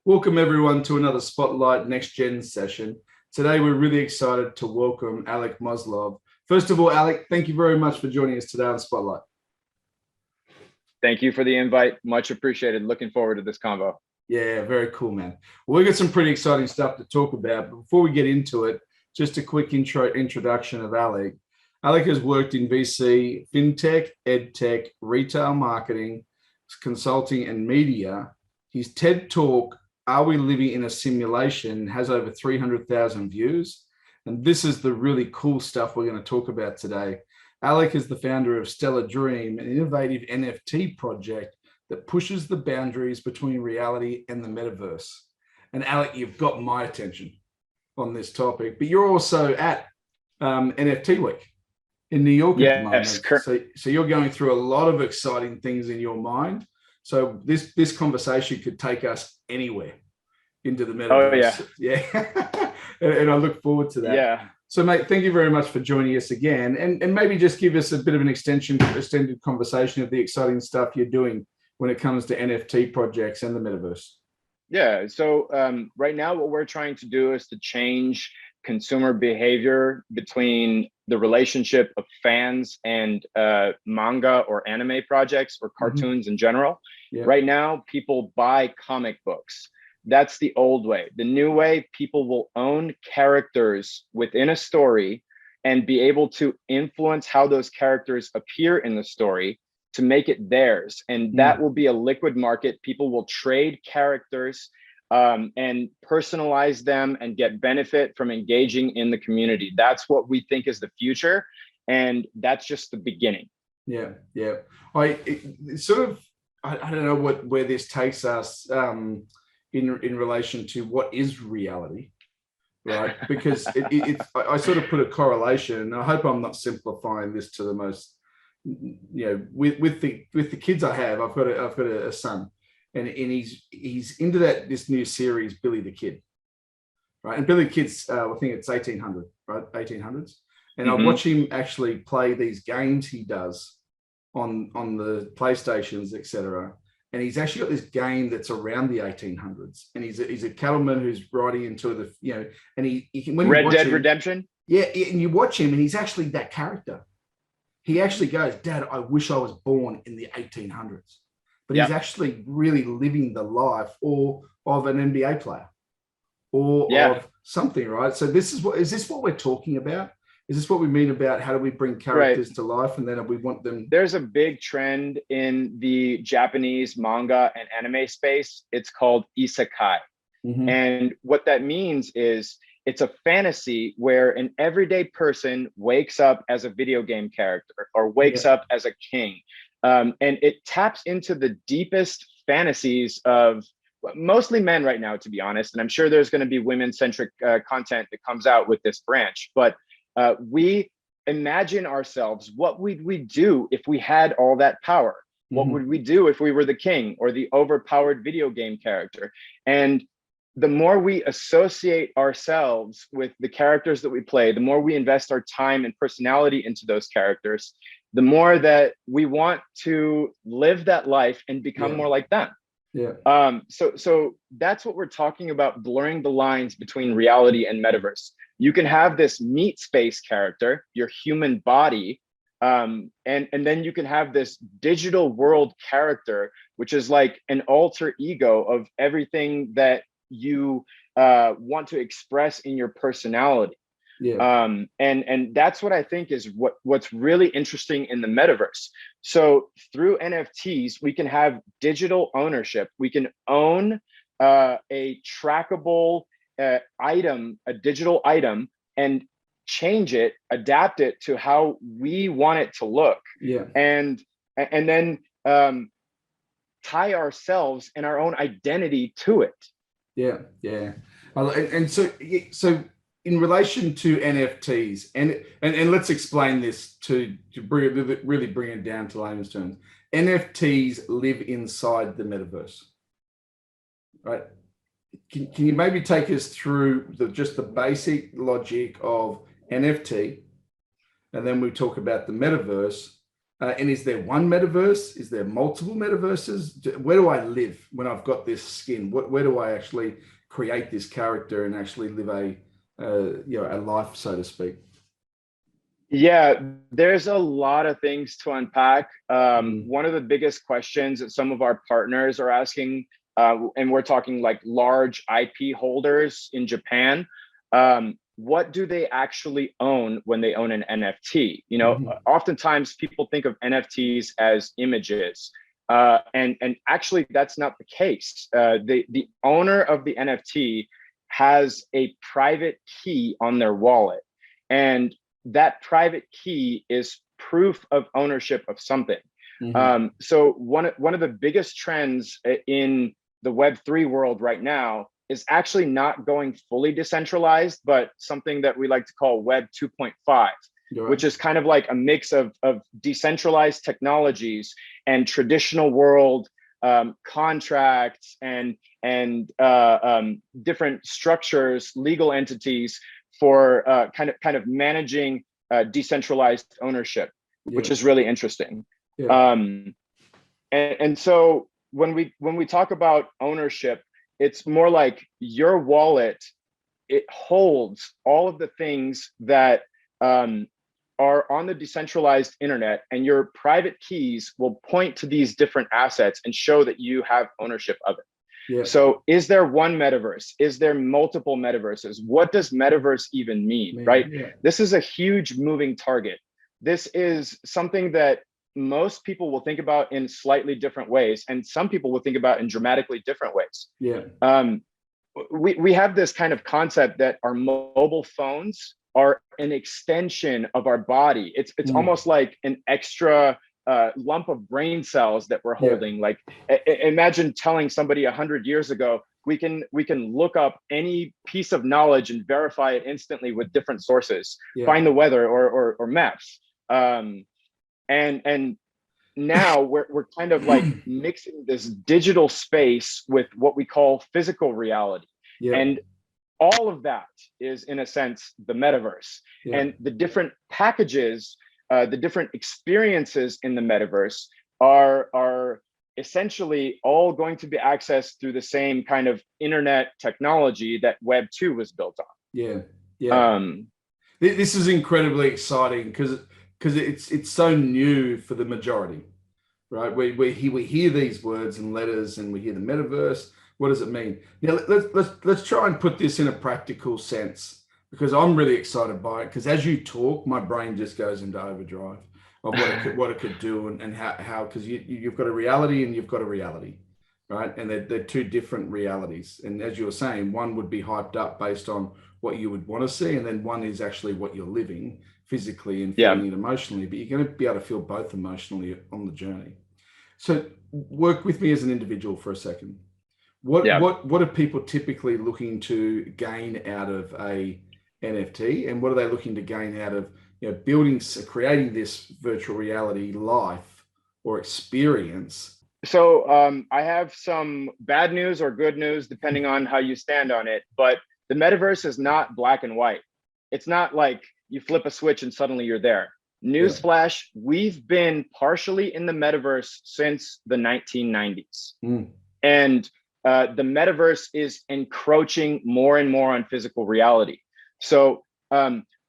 Welcome everyone to another Spotlight Next Gen session. Today we're really excited to welcome Alec Maslov. First of all, Alec, thank you very much for joining us today on Spotlight. Thank you for the invite. Much appreciated. Looking forward to this convo. Yeah, very cool, man. Well, we've got some pretty exciting stuff to talk about. But before we get into it, just a quick introduction of Alec. Alec has worked in VC, fintech, edtech, retail marketing, consulting, and media. His TED Talk, Are We Living in a Simulation, has over 300,000 views. And this is the really cool stuff we're going to talk about today. Alec is the founder of Stellar Dream, an innovative NFT project that pushes the boundaries between reality and the metaverse. And Alec, you've got my attention on this topic, but you're also at NFT Week in New York at the moment. So you're going through a lot of exciting things in your mind. So this conversation could take us anywhere into the metaverse. Oh, yeah. Yeah. And I look forward to that. Yeah. So, mate, thank you very much for joining us again. And maybe just give us a bit of an extended conversation of the exciting stuff you're doing when it comes to NFT projects and the metaverse. Yeah. So right now, what we're trying to do is to change consumer behavior between the relationship of fans and manga or anime projects or cartoons in general. Yeah. Right now, people buy comic books. That's the old way. The new way, people will own characters within a story and be able to influence how those characters appear in the story to make it theirs. And that will be a liquid market. People will trade characters and personalize them and get benefit from engaging in the community. That's what we think is the future. And that's just the beginning. Yeah, yeah. I don't know where this takes us in relation to what is reality, right? Because I sort of put a correlation, and I hope I'm not simplifying this to the most, with the kids I have. I've got a son, and he's into this new series, Billy the Kid, right? And Billy the Kid's I think it's 1800, right? 1800s, and I watch him actually play these games he does on the PlayStations, etc. And he's actually got this game that's around the 1800s, and he's a cattleman who's riding into the and he can, when Red Dead Redemption. Yeah, and you watch him, and he's actually that character. He actually goes, "Dad, I wish I was born in the 1800s," but he's actually really living the life of an NBA player or of something, right? So is this what we're talking about? Is this what we mean about how do we bring characters to life, and then we want them? There's a big trend in the Japanese manga and anime space. It's called isekai. And what that means is it's a fantasy where an everyday person wakes up as a video game character or wakes up as a king. And it taps into the deepest fantasies of mostly men right now, to be honest. And I'm sure there's going to be women-centric content that comes out with this branch. But we imagine ourselves, what would we do if we had all that power? What would we do if we were the king or the overpowered video game character? And the more we associate ourselves with the characters that we play, the more we invest our time and personality into those characters, the more that we want to live that life and become more like them. Yeah. So that's what we're talking about, blurring the lines between reality and metaverse. You can have this meat space character, your human body, and then you can have this digital world character, which is like an alter ego of everything that you want to express in your personality. Yeah. And that's what I think is what's really interesting in the metaverse. So through NFTs, we can have digital ownership. We can own a trackable item, a digital item, and change it, adapt it to how we want it to look. Yeah. And then tie ourselves and our own identity to it. Yeah, yeah. And so in relation to NFTs, and let's explain this to really bring it down to layman's terms. NFTs live inside the metaverse, right? Can you maybe take us through just the basic logic of NFT, and then we talk about the metaverse, And is there one metaverse? Is there multiple metaverses? Where do I live when I've got this skin? Where do I actually create this character and actually live a life, so to speak? Yeah, there's a lot of things to unpack. One of the biggest questions that some of our partners are asking, and we're talking like large IP holders in Japan, what do they actually own when they own an NFT? You know, oftentimes people think of NFTs as images, and actually that's not the case. The owner of the NFT has a private key on their wallet, and that private key is proof of ownership of something. So one of the biggest trends in the Web3 world right now is actually not going fully decentralized, but something that we like to call Web 2.5, right, which is kind of like a mix of decentralized technologies and traditional world contracts and different structures, legal entities for kind of managing decentralized ownership, which is really interesting. And so when we talk about ownership, it's more like your wallet, it holds all of the things that are on the decentralized internet, and your private keys will point to these different assets and show that you have ownership of it. So is there one metaverse? Is there multiple metaverses? What does metaverse even mean, right? This is a huge moving target. This is something that most people will think about in slightly different ways, and some people will think about in dramatically different ways. We have this kind of concept that our mobile phones are an extension of our body. It's almost like an extra lump of brain cells that we're holding. Like imagine telling somebody 100 years ago, we can look up any piece of knowledge and verify it instantly with different sources, find the weather or maps. And now we're kind of like mixing this digital space with what we call physical reality. And all of that is, in a sense, the metaverse. And the different packages, the different experiences in the metaverse are essentially all going to be accessed through the same kind of internet technology that Web 2 was built on. This is incredibly exciting because it's so new for the majority, right? We hear these words and letters, and we hear the metaverse. What does it mean? Now let's try and put this in a practical sense, because I'm really excited by it. Because as you talk, my brain just goes into overdrive of what it could do and how because you've got a reality and you've got a reality, right? And they're two different realities. And as you were saying, one would be hyped up based on what you would want to see, and then one is actually what you're living physically and feeling it emotionally. But you're going to be able to feel both emotionally on the journey. So work with me as an individual for a second. What are people typically looking to gain out of a NFT, and what are they looking to gain out of creating this virtual reality life or experience? So I have some bad news or good news, depending on how you stand on it. But the metaverse is not black and white. It's not like you flip a switch and suddenly you're there. Newsflash, we've been partially in the metaverse since the 1990s. And the metaverse is encroaching more and more on physical reality. So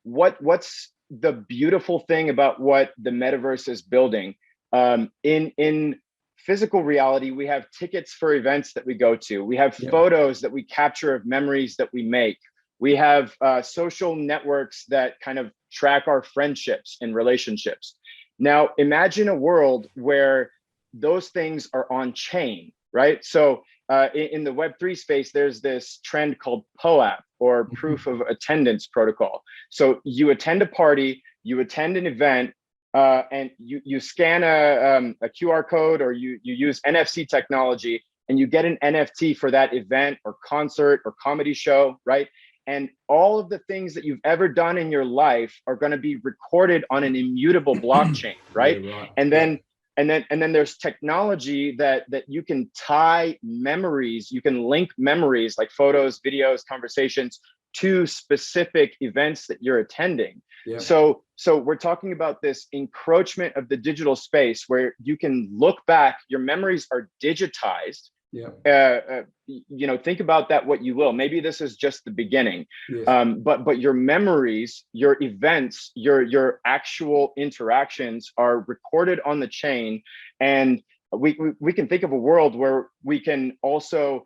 what's the beautiful thing about what the metaverse is building? In physical reality, we have tickets for events that we go to. We have photos that we capture of memories that we make. We have social networks that kind of track our friendships and relationships. Now, imagine a world where those things are on chain, right? So in the Web3 space, there's this trend called POAP, or proof of attendance protocol. So you attend a party, you attend an event, and you scan a QR code, or you use NFC technology, and you get an NFT for that event or concert or comedy show, right? And all of the things that you've ever done in your life are going to be recorded on an immutable blockchain, right? And then there's technology that you can tie memories, you can link memories like photos, videos, conversations to specific events that you're attending. Yeah. So we're talking about this encroachment of the digital space where you can look back, your memories are digitized. Yeah. You know, think about that what you will. Maybe this is just the beginning. Yes. But your memories, your events, your actual interactions are recorded on the chain, and we can think of a world where we can also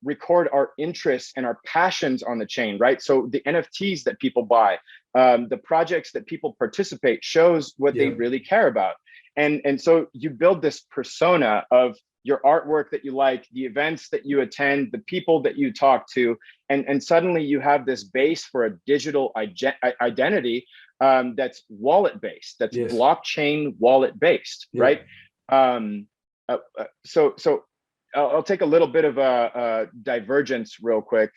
record our interests and our passions on the chain, right? So the NFTs that people buy, the projects that people participate shows what they really care about. And so you build this persona of your artwork that you like, the events that you attend, the people that you talk to, and suddenly you have this base for a digital identity that's wallet based, that's blockchain wallet based, right? So I'll take a little bit of a divergence real quick.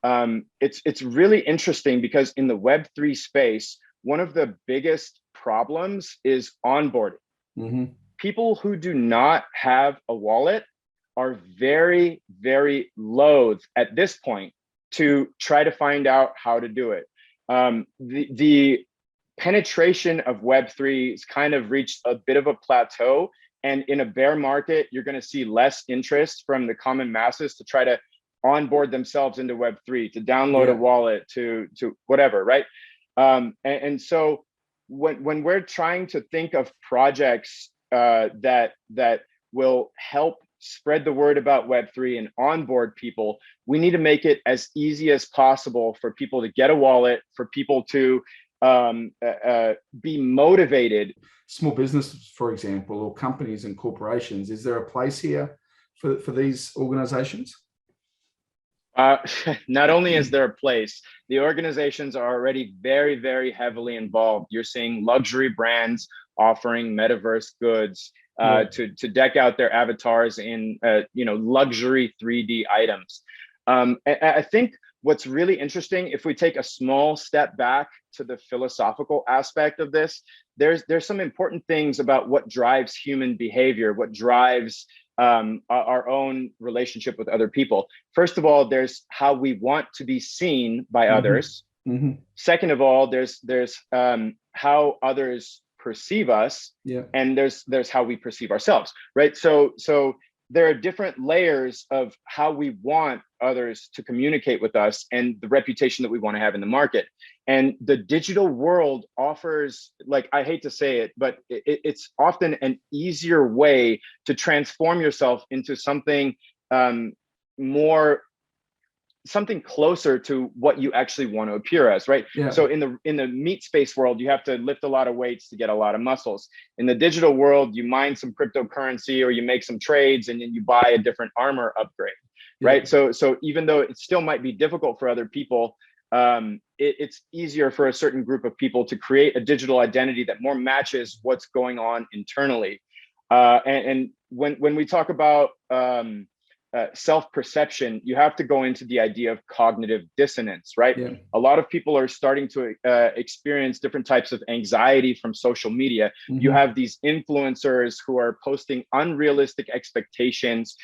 It's really interesting because in the Web3 space, one of the biggest problems is onboarding. Mm-hmm. People who do not have a wallet are very, very loath at this point to try to find out how to do it. The penetration of Web3 has kind of reached a bit of a plateau. And in a bear market, you're going to see less interest from the common masses to try to onboard themselves into Web3, to download a wallet, to whatever, right? And so when we're trying to think of projects that will help spread the word about Web3 and onboard people, we need to make it as easy as possible for people to get a wallet, for people to be motivated. Small businesses, for example, or companies and corporations, is there a place here for these organizations? Not only is there a place, the organizations are already very, very heavily involved. You're seeing luxury brands offering metaverse goods to deck out their avatars in luxury 3D items. I think what's really interesting, if we take a small step back to the philosophical aspect of this, there's some important things about what drives human behavior, what drives our own relationship with other people. First of all, there's how we want to be seen by others. Mm-hmm. Second of all, there's how others perceive us, and there's how we perceive ourselves, right? So there are different layers of how we want others to communicate with us and the reputation that we want to have in the market. And the digital world offers, like, I hate to say it, but it's often an easier way to transform yourself into something something closer to what you actually want to appear as, right? So in the meat space world, you have to lift a lot of weights to get a lot of muscles. In the digital world, you mine some cryptocurrency or you make some trades and then you buy a different armor upgrade, right? So even though it still might be difficult for other people, it's easier for a certain group of people to create a digital identity that more matches what's going on internally. And when we talk about self-perception, you have to go into the idea of cognitive dissonance, right? A lot of people are starting to experience different types of anxiety from social media. Mm-hmm. You have these influencers who are posting unrealistic expectations.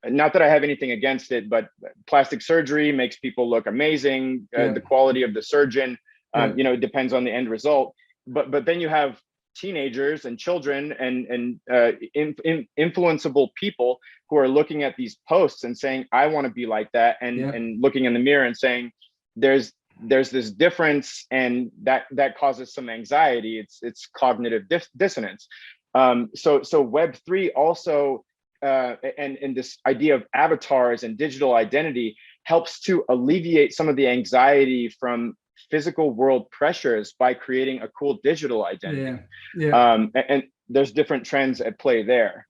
Not that I have anything against it, but plastic surgery makes people look amazing. The quality of the surgeon, it depends on the end result. But then you have teenagers and children and influenceable people who are looking at these posts and saying, I want to be like that, and looking in the mirror and saying, there's this difference, and that causes some anxiety. It's cognitive dissonance. So Web3 also and this idea of avatars and digital identity helps to alleviate some of the anxiety from physical world pressures by creating a cool digital identity. And there's different trends at play there.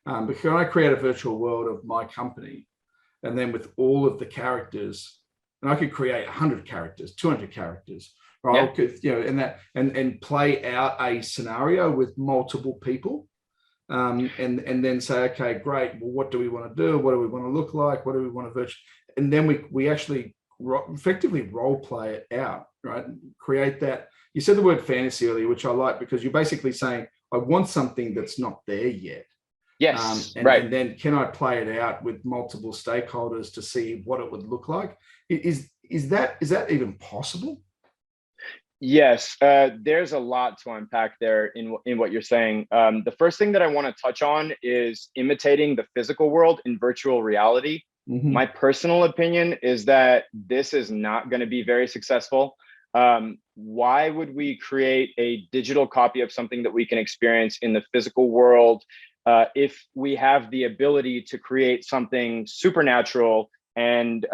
But can I create a virtual world of my company, and then with all of the characters, and I could create 100 characters, 200 characters, right? I could, and play out a scenario with multiple people, and then say, okay, great. Well, what do we want to do? What do we want to look like? What do we want to and then we actually effectively role play it out, right? Create that. You said the word fantasy earlier, which I like, because you're basically saying, I want something that's not there yet. Yes, right. And then can I play it out with multiple stakeholders to see what it would look like? Is Is that even possible? Yes, there's a lot to unpack there in what you're saying. The first thing that I want to touch on is imitating the physical world in virtual reality. My personal opinion is that this is not going to be very successful. Why would we create a digital copy of something that we can experience in the physical world if we have the ability to create something supernatural and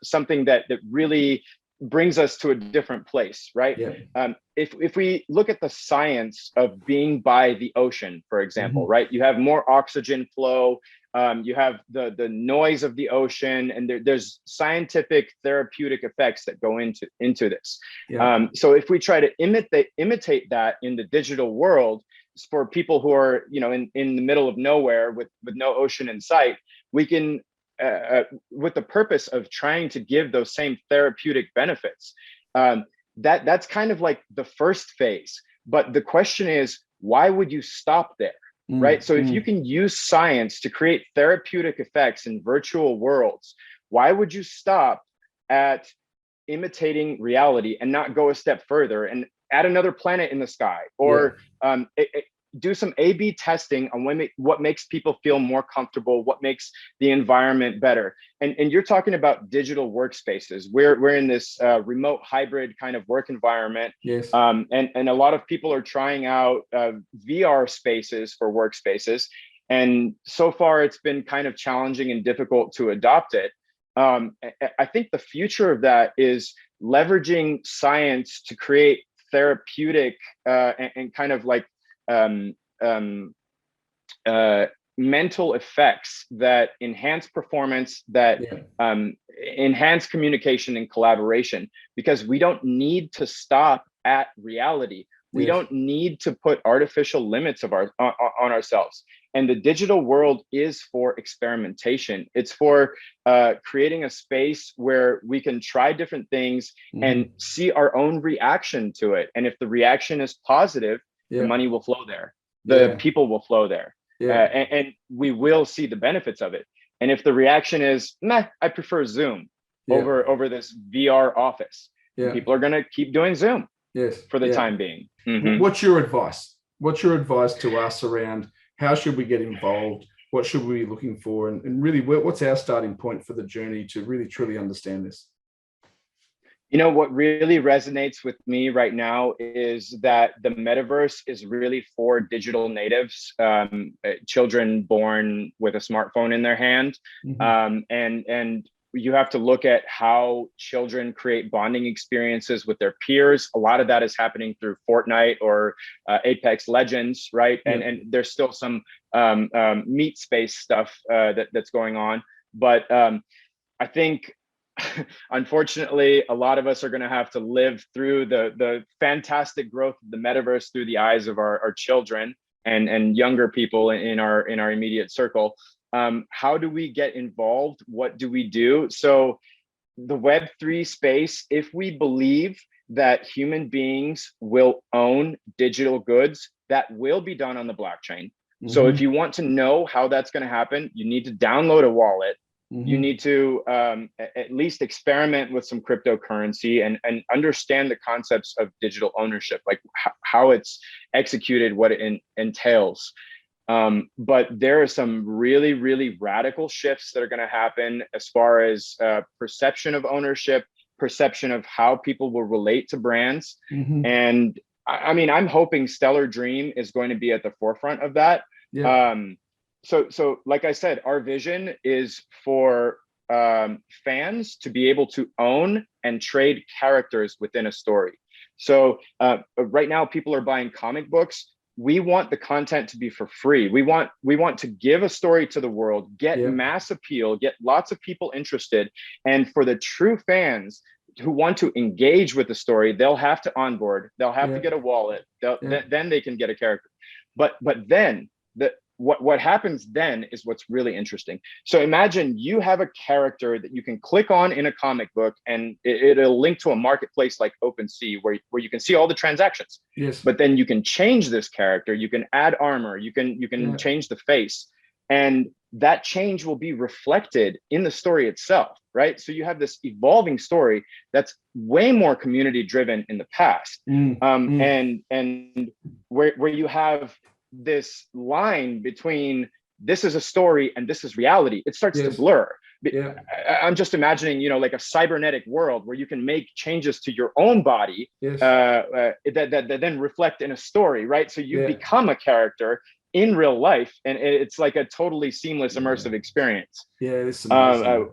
something that really brings us to a different place, right? Yeah. If we look at the science of being by the ocean, for example, right? You have more oxygen flow, you have the noise of the ocean, and there's scientific therapeutic effects that go into this. Yeah. So if we try to imitate that in the digital world, for people who are, you know, in the middle of nowhere with no ocean in sight, we can with the purpose of trying to give those same therapeutic benefits. That's kind of like the first phase. But the question is, why would you stop there? Right? So if you can use science to create therapeutic effects in virtual worlds, why would you stop at imitating reality and not go a step further and add another planet in the sky, or do some A/B testing on what makes people feel more comfortable, what makes the environment better. And you're talking about digital workspaces. We're in this remote hybrid kind of work environment. Yes. And a lot of people are trying out VR spaces for workspaces. And so far, it's been kind of challenging and difficult to adopt it. I think the future of that is leveraging science to create therapeutic and kind of like mental effects that enhance performance, that enhance communication and collaboration, because we don't need to stop at reality. We don't need to put artificial limits of on ourselves. And the digital world is for experimentation. It's for creating a space where we can try different things and see our own reaction to it. And if the reaction is positive, the money will flow there. The people will flow there. And we will see the benefits of it. And if the reaction is, nah, I prefer Zoom over this VR office, people are going to keep doing Zoom for the time being. What's your advice? What's your advice to us around how should we get involved? What should we be looking for? And really, what's our starting point for the journey to really, truly understand this? You know, what really resonates with me right now is that the metaverse is really for digital natives, children born with a smartphone in their hand. And you have to look at how children create bonding experiences with their peers. A lot of that is happening through Fortnite or Apex Legends, right? And there's still some meat space stuff that's going on. But I think, unfortunately, a lot of us are going to have to live through the fantastic growth of the metaverse through the eyes of our children and younger people in our immediate circle. How do we get involved? What do we do? So the Web3 space, if we believe that human beings will own digital goods, that will be done on the blockchain. So if you want to know how that's going to happen, you need to download a wallet. You need to at least experiment with some cryptocurrency and understand the concepts of digital ownership, like how it's executed, what it entails. But there are some really, really radical shifts that are going to happen as far as perception of ownership, perception of how people will relate to brands. And I mean, I'm hoping Stellar Dream is going to be at the forefront of that. So like I said, our vision is for fans to be able to own and trade characters within a story. So right now, people are buying comic books. We want the content to be for free. We want to give a story to the world, get mass appeal, get lots of people interested. And for the true fans who want to engage with the story, they'll have to onboard. They'll have to get a wallet. Then they can get a character. But then what happens then is what's really interesting. So imagine you have a character that you can click on in a comic book, and it'll link to a marketplace like OpenSea where you can see all the transactions. But then you can change this character, you can add armor, you can change the face. And that change will be reflected in the story itself, right? So you have this evolving story that's way more community driven in the past. And where you have this line between this is a story and this is reality, it starts to blur. I'm just imagining, you know, like a cybernetic world where you can make changes to your own body that then reflect in a story, right? So you become a character in real life, and it's like a totally seamless, immersive experience. This is amazing.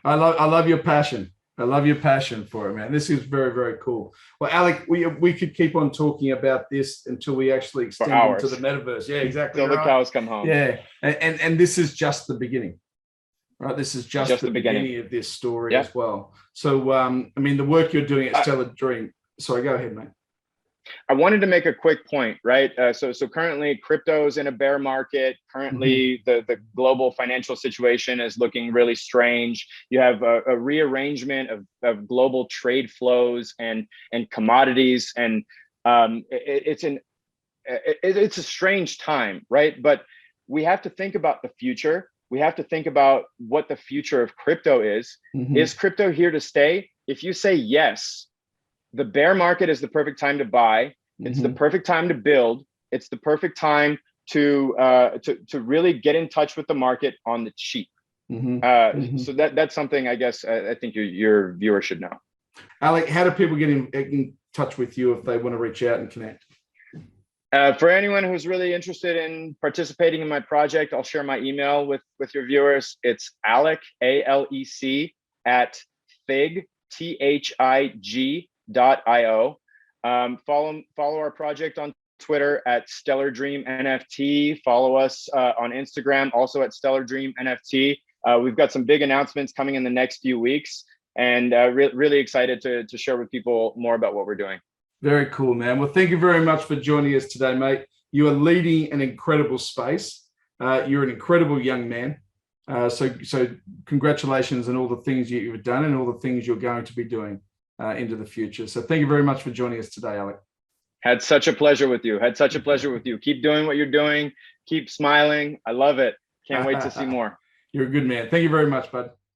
I love your passion. I love your passion for it, man. This is very, very cool. Well, Alec, we could keep on talking about this until we actually extend into the metaverse. Yeah, exactly. Till the cows come home. Yeah, and this is just the beginning, right? This is just the beginning of this story as well. So, I mean, the work you're doing at Stellar Dream. Sorry, go ahead, mate. I wanted to make a quick point, right? So currently crypto's in a bear market. Currently, the global financial situation is looking really strange. You have a rearrangement of global trade flows and commodities, and it's a strange time, right? But we have to think about the future. We have to think about what the future of crypto is. Is crypto here to stay? If you say yes, the bear market is the perfect time to buy. It's the perfect time to build. It's the perfect time to really get in touch with the market on the cheap. So that's something I guess I think your viewers should know. Alec, how do people get in touch with you if they want to reach out and connect? For anyone who's really interested in participating in my project, I'll share my email with your viewers. It's Alec, ALEC, at Thig, THIG.io. Follow our project on Twitter at Stellar Dream NFT. Follow us on Instagram, also at Stellar Dream NFT. We've got some big announcements coming in the next few weeks, and really excited to share with people more about what we're doing. Very cool, man. Well, thank you very much for joining us today, mate. You are leading an incredible space. You're an incredible young man. So congratulations on all the things you've done and all the things you're going to be doing into the future. So thank you very much for joining us today, Alec. Had such a pleasure with you. Keep doing what you're doing. Keep smiling. I love it. Can't wait to see more. You're a good man. Thank you very much, bud.